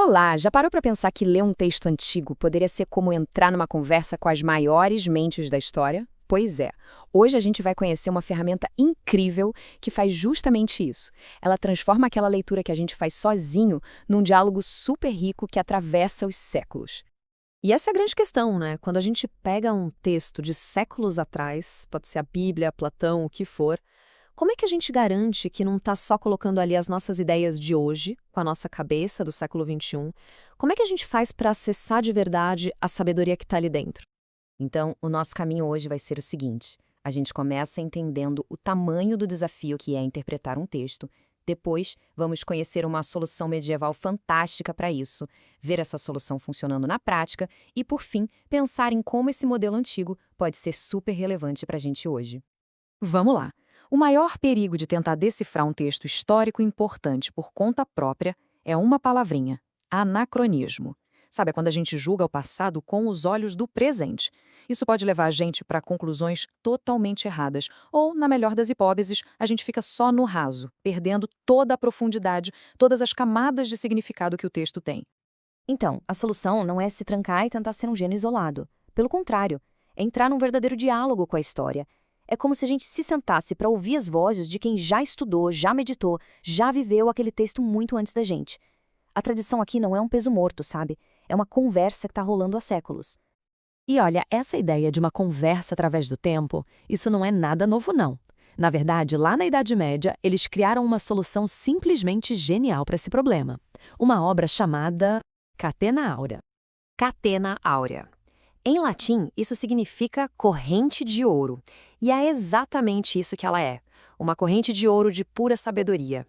Olá, já parou para pensar que ler um texto antigo poderia ser como entrar numa conversa com as maiores mentes da história? Pois é. Hoje a gente vai conhecer uma ferramenta incrível que faz justamente isso. Ela transforma aquela leitura que a gente faz sozinho num diálogo super rico que atravessa os séculos. E essa é a grande questão, né? Quando a gente pega um texto de séculos atrás, pode ser a Bíblia, Platão, o que for, como é que a gente garante que não está só colocando ali as nossas ideias de hoje, com a nossa cabeça do século XXI? Como é que a gente faz para acessar de verdade a sabedoria que está ali dentro? Então, o nosso caminho hoje vai ser o seguinte: a gente começa entendendo o tamanho do desafio que é interpretar um texto. Depois, vamos conhecer uma solução medieval fantástica para isso, ver essa solução funcionando na prática e, por fim, pensar em como esse modelo antigo pode ser super relevante para a gente hoje. Vamos lá! O maior perigo de tentar decifrar um texto histórico importante por conta própria é uma palavrinha: anacronismo. Sabe, é quando a gente julga o passado com os olhos do presente. Isso pode levar a gente para conclusões totalmente erradas, ou, na melhor das hipóteses, a gente fica só no raso, perdendo toda a profundidade, todas as camadas de significado que o texto tem. Então, a solução não é se trancar e tentar ser um gênio isolado. Pelo contrário, é entrar num verdadeiro diálogo com a história. É como se a gente se sentasse para ouvir as vozes de quem já estudou, já meditou, já viveu aquele texto muito antes da gente. A tradição aqui não é um peso morto, sabe? É uma conversa que está rolando há séculos. E olha, essa ideia de uma conversa através do tempo, isso não é nada novo, não. Na verdade, lá na Idade Média, eles criaram uma solução simplesmente genial para esse problema. Uma obra chamada Catena Áurea. Catena áurea. Em latim, isso significa corrente de ouro. E é exatamente isso que ela é. Uma corrente de ouro de pura sabedoria.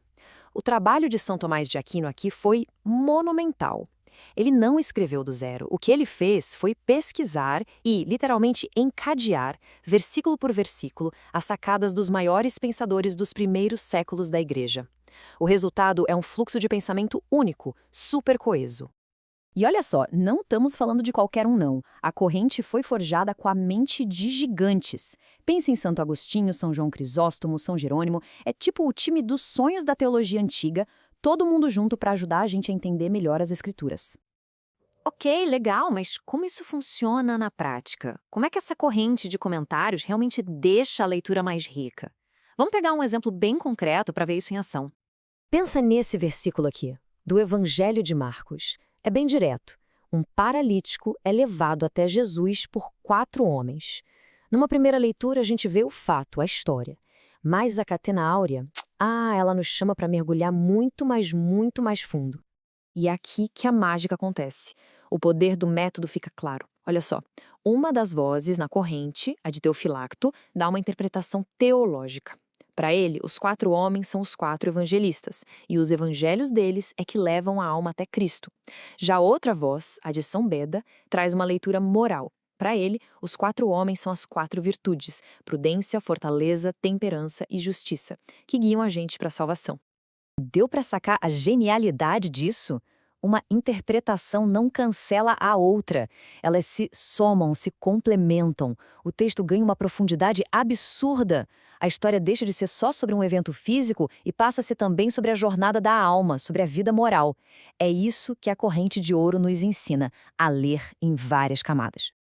O trabalho de São Tomás de Aquino aqui foi monumental. Ele não escreveu do zero. O que ele fez foi pesquisar e, literalmente, encadear, versículo por versículo, as sacadas dos maiores pensadores dos primeiros séculos da Igreja. O resultado é um fluxo de pensamento único, super coeso. E olha só, não estamos falando de qualquer um não. A corrente foi forjada com a mente de gigantes. Pensa em Santo Agostinho, São João Crisóstomo, São Jerônimo. É tipo o time dos sonhos da teologia antiga, todo mundo junto para ajudar a gente a entender melhor as escrituras. Ok, legal, mas como isso funciona na prática? Como é que essa corrente de comentários realmente deixa a leitura mais rica? Vamos pegar um exemplo bem concreto para ver isso em ação. Pensa nesse versículo aqui, do Evangelho de Marcos. É bem direto. Um paralítico é levado até Jesus por 4 homens. Numa primeira leitura, a gente vê o fato, a história. Mas a catena áurea, ela nos chama para mergulhar muito mais fundo. E é aqui que a mágica acontece. O poder do método fica claro. Olha só, uma das vozes na corrente, a de Teofilacto, dá uma interpretação teológica. Para ele, os 4 homens são os 4 evangelistas, e os evangelhos deles é que levam a alma até Cristo. Já outra voz, a de São Beda, traz uma leitura moral. Para ele, os 4 homens são as 4 virtudes: prudência, fortaleza, temperança e justiça, que guiam a gente para a salvação. Deu para sacar a genialidade disso? Uma interpretação não cancela a outra. Elas se somam, se complementam. O texto ganha uma profundidade absurda. A história deixa de ser só sobre um evento físico e passa a ser também sobre a jornada da alma, sobre a vida moral. É isso que a corrente de ouro nos ensina, a ler em várias camadas.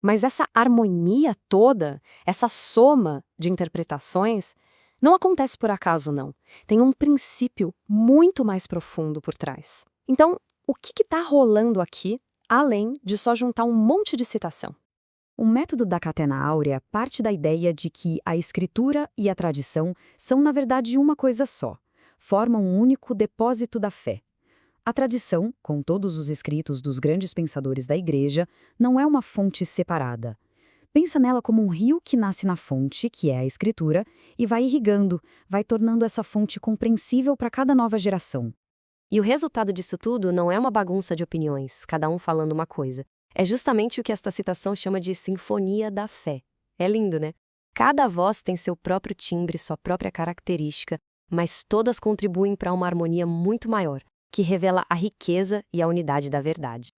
Mas essa harmonia toda, essa soma de interpretações, não acontece por acaso, não. Tem um princípio muito mais profundo por trás. Então, o que está rolando aqui, além de só juntar um monte de citação? O método da catena áurea parte da ideia de que a escritura e a tradição são, na verdade, uma coisa só. Formam um único depósito da fé. A tradição, com todos os escritos dos grandes pensadores da Igreja, não é uma fonte separada. Pensa nela como um rio que nasce na fonte, que é a Escritura, e vai irrigando, vai tornando essa fonte compreensível para cada nova geração. E o resultado disso tudo não é uma bagunça de opiniões, cada um falando uma coisa. É justamente o que esta citação chama de sinfonia da fé. É lindo, né? Cada voz tem seu próprio timbre, sua própria característica, mas todas contribuem para uma harmonia muito maior, que revela a riqueza e a unidade da verdade.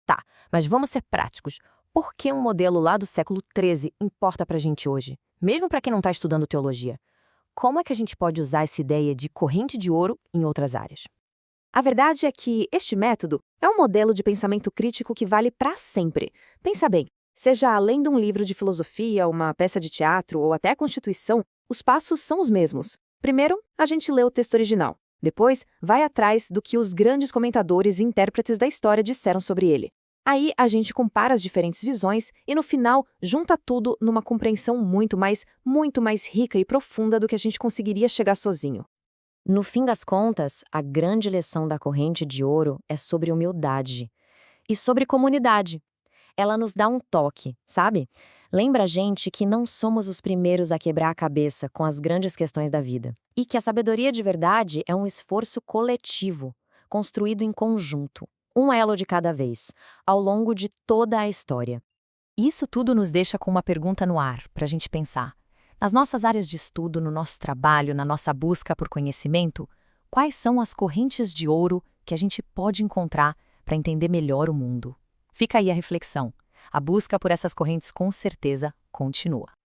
Tá, mas vamos ser práticos. Por que um modelo lá do século XIII importa para a gente hoje, mesmo para quem não está estudando teologia? Como é que a gente pode usar essa ideia de corrente de ouro em outras áreas? A verdade é que este método é um modelo de pensamento crítico que vale para sempre. Pensa bem, seja lendo um livro de filosofia, uma peça de teatro ou até a Constituição, os passos são os mesmos. Primeiro, a gente lê o texto original. Depois, vai atrás do que os grandes comentadores e intérpretes da história disseram sobre ele. Aí, a gente compara as diferentes visões e, no final, junta tudo numa compreensão muito mais rica e profunda do que a gente conseguiria chegar sozinho. No fim das contas, a grande lição da corrente de ouro é sobre humildade e sobre comunidade. Ela nos dá um toque, sabe? Lembra a gente que não somos os primeiros a quebrar a cabeça com as grandes questões da vida. E que a sabedoria de verdade é um esforço coletivo, construído em conjunto, um elo de cada vez, ao longo de toda a história. Isso tudo nos deixa com uma pergunta no ar, para a gente pensar. Nas nossas áreas de estudo, no nosso trabalho, na nossa busca por conhecimento, quais são as correntes de ouro que a gente pode encontrar para entender melhor o mundo? Fica aí a reflexão. A busca por essas correntes com certeza continua.